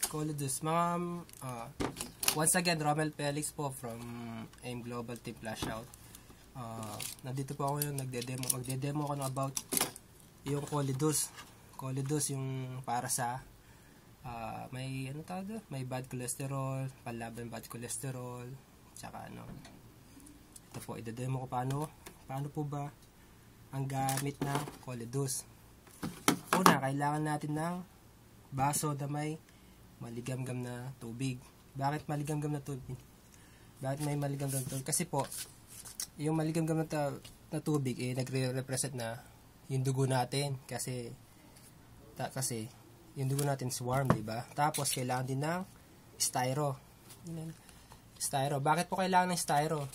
Colidus, mga, once again, Romel Felix po from AIM Global Team Flash Out. Nandito po ako yung magde-demo ako about yung Colidus. Colidus yung para sa may ano tawag, may bad cholesterol, panlaban bad cholesterol, tsaka ano. Ito po, i-demo ko paano po ba ang gamit ng Colidus. Una, kailangan natin ng baso na may maligamgam na tubig. Bakit maligamgam na tubig? Bakit may maligamgam na tubig? Kasi po, yung maligamgam na tubig, nagre-represent na yung dugo natin. Kasi yung dugo natin is warm, diba? Tapos, kailangan din ng styro. Styro. Bakit po kailangan ng styro?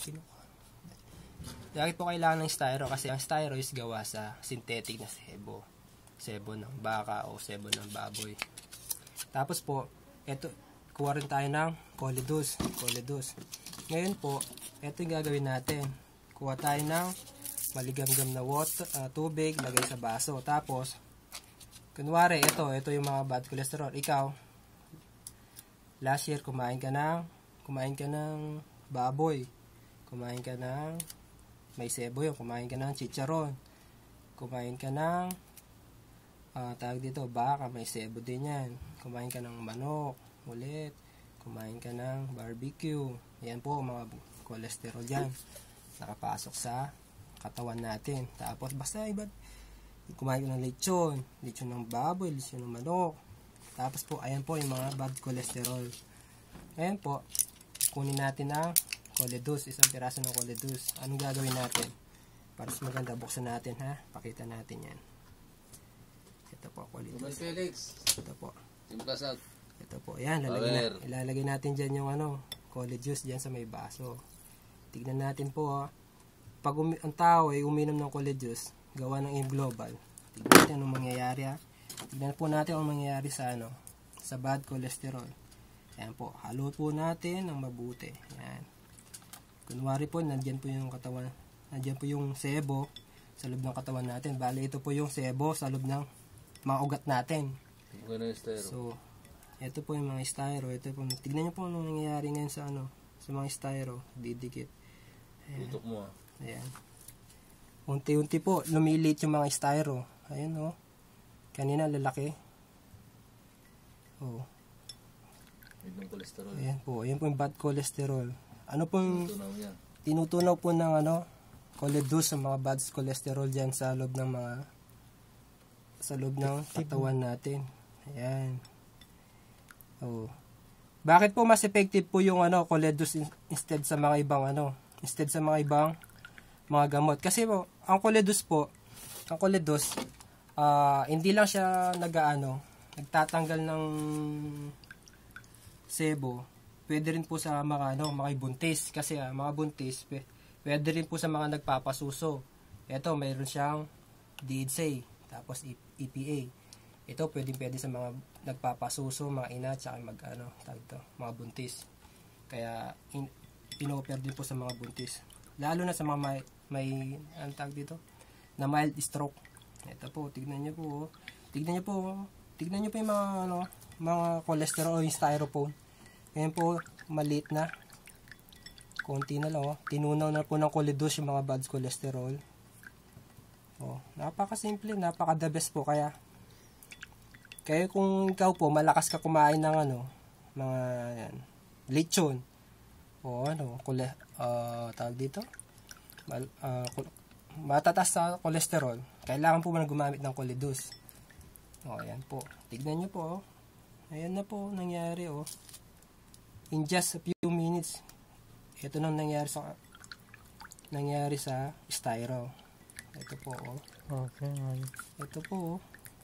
Bakit po kailangan ng styro? Kasi ang styro is gawa sa synthetic na sebo. Sebo ng baka o sebo ng baboy. Tapos po, kuha rin tayo ng Colidus. Ngayon po, ito yung gagawin natin. Kuha tayo ng maligamgam na tubig, lagay sa baso. Tapos, kunwari, ito yung mga bad cholesterol. Ikaw, last year, kumain ka ng baboy. Kumain ka ng may sebo yun. Kumain ka ng chicharon. Kumain ka ng tawag dito, baka, may sebo din yan. Kumain ka ng manok, ulit. Kumain ka ng barbecue. Yan po, mga cholesterol dyan. Nakapasok sa katawan natin. Tapos, basta iba. Kumain ka ng lechon ng baboy, lechon ng manok. Tapos po, ayan po yung mga bad cholesterol. Ayan po, kunin natin ang Colidus, isang piraso ng Colidus. Anong gagawin natin? Para mas maganda, buksan natin, ha? Pakita natin yan. Ito po, Colidus. Felix. Ito po. Simplasat. Ito po, yan. Ilalagay natin dyan yung Colidus dyan sa may baso. Tignan natin po, ha? Pag ang tao ay uminom ng Colidus, gawa ng AIM Global. Tignan natin anong mangyayari, ha? Tignan po natin anong mangyayari sa bad cholesterol. Ayan po, halo po natin ng mabuti. Ayan. Kunwari po, nandyan po yung katawan, nandyan po yung sebo sa loob ng katawan natin. Bali, ito po yung sebo sa loob ng mga ugat natin. So, ito po yung mga styro. Ito po, tignan nyo po anong nangyayari ngayon sa mga styro. Didikit. Ayan. Tutok mo. Ayan. Unti-unti po, lumilit yung mga styro. Ayan, oh. Kanina, lalaki. Oh. Yung cholesterol. Ayan po. Ayan po yung bad cholesterol. Ano pong tinutunaw po ng Colidus sa mga bad cholesterol dyan sa loob ng katawan natin. Ayan. Oh. Bakit po mas effective po yung Colidus instead sa mga ibang mga gamot? Kasi po, ang Colidus hindi lang siya nagtatanggal ng sebo. Pwede rin po sa mga buntis, kasi mga buntis, pwede rin po sa mga nagpapasuso. Ito, mayroon siyang DHA, tapos EPA. Ito, pwede sa mga nagpapasuso, mga ina, tsaka mga buntis. Kaya, pino-offer din po sa mga buntis. Lalo na sa mga may na mild stroke. Ito po, tignan nyo po. Tignan nyo po yung mga cholesterol o yung styrofoam. Ngayon po, maliit na. Konti na lang, oh. Tinunaw na po ng Colidus yung mga bad cholesterol. Oh, napaka-simple, napaka-the best po. Kaya kung ikaw po, malakas ka kumain ng mga lechon. O tawag dito? Matataas sa cholesterol. Kailangan po na gumamit ng Colidus. O, ayan po. Tignan nyo po, oh. Ayan na po, nangyari, oh. In just a few minutes, ito nang nangyari sa styro. Ito po, oh. Okay. Ito po, oh.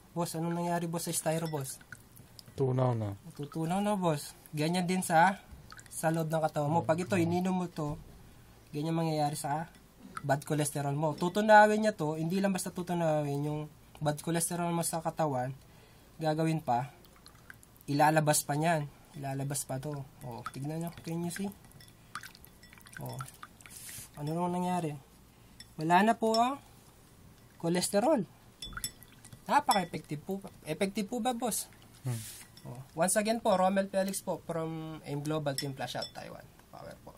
Boss, anong nangyari, boss, sa styro, boss? Tunaw na. Tutunaw na, boss. Ganyan din sa loob ng katawan mo. Pag ito, ininom mo to, ganyan mangyayari sa bad cholesterol mo. Tutunawin niya to, hindi lang basta tutunawin yung bad cholesterol mo sa katawan, gagawin pa, ilalabas pa niyan. Ilalabas pa to. Oh, tignan nyo. Can you see? Oh. Ano nang nangyari? Wala na po ang cholesterol. Napaka-effective po. Effective po ba, boss? Once again po, Romel Felix po from AIM Global Team Flash Out Taiwan. Power po.